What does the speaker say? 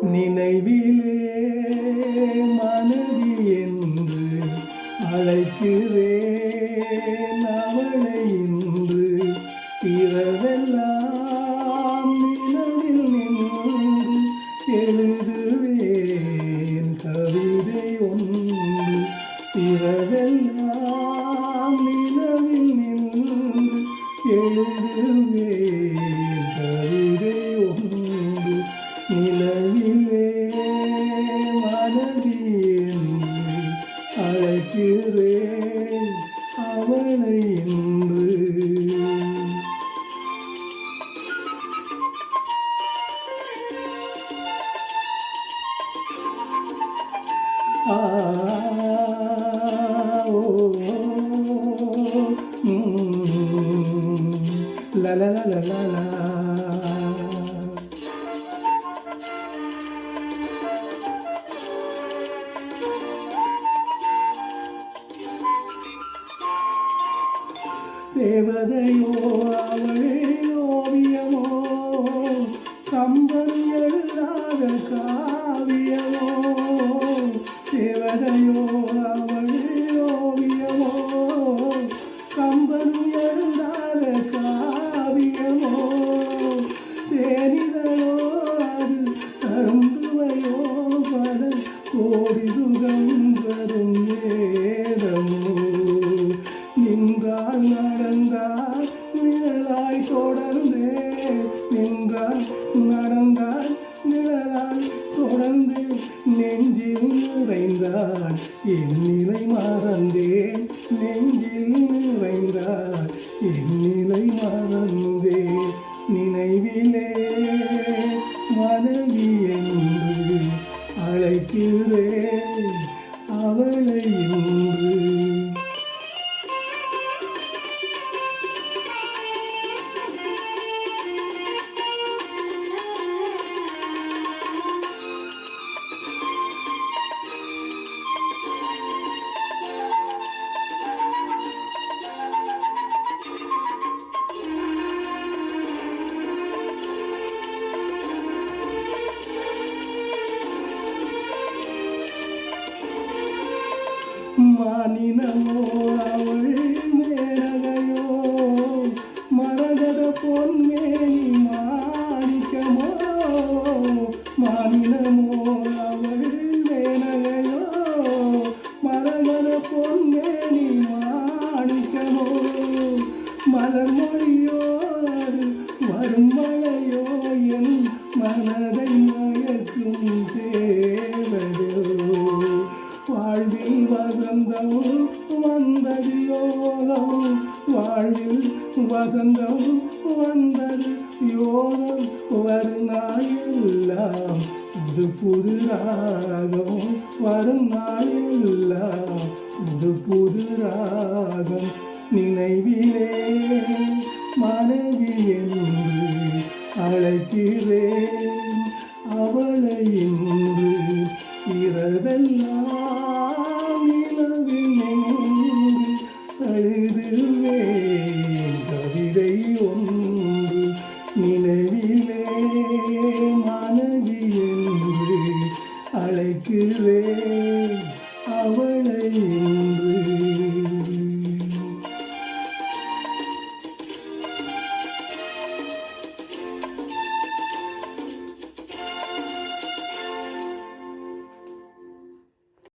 நினைவிலே மனைவி என்று அழைக்கிறேன் அவளை இன்று இரவெல்லாம் நிலவில் நின்று எழுதுவேன் கவிதை ஒன்று இரவெல்லாம் நிலவில் நின்று எழுதுவேன் கவிதை ஒன்று நிலவிலே மனைவி என்று அழைக்கிறேன் அவளை இன்று. La la la la la la. தேவதையோ அவளே ஓவியமோ கம்பன் எழுதாத காவியமோ தேவதையோ அவளே ஓவியமோ கம்பன் எழுதாத காவியமோ தேனிதழோ அது தருந்துவையோ பல கோடி சுகம் தரும் வேதமோ நின்றால் நடந்தால் நிழலாய் தொடர்ந்தே நின்றால் நடந்தால் நிழலாய் தொடர்ந்தே நெஞ்சில் நிறைந்தால் என் நிலை மறந்தேன் நெஞ்சில் நிறைந்தால் என் நிலை மறந்தேன் நினைவிலே மனைவி என்று அழைக்கிறேன் அவளை இன்று. மானினமோ அவள் மேனகையோ மரகத பொன்மேனி மாணிக்கமோ மானினமோ அவள் மேனகையோ மரகத பொன்மேனி மாணிக்கமோ மலர் மொழியோ வரும் மழையோ என் மனதை மயக்கும் தேவதோ வாழ்வில் வசந்தம் வந்தது யோகம் வாழ்வில் வசந்தம் வந்தது யோகம் வரும் நாளெல்லாம் புது புது ராகம் வரும் நாளெல்லாம் புது புது ராகம் நினைவிலே மனைவி என்று அழைக்கிறேன் அவளை இன்று இரவெல்லாம் நிலவில் நின்று எழுதுவேன் கவிதை ஒன்று நினைவிலே மனைவி என்று அழைக்கிறேன்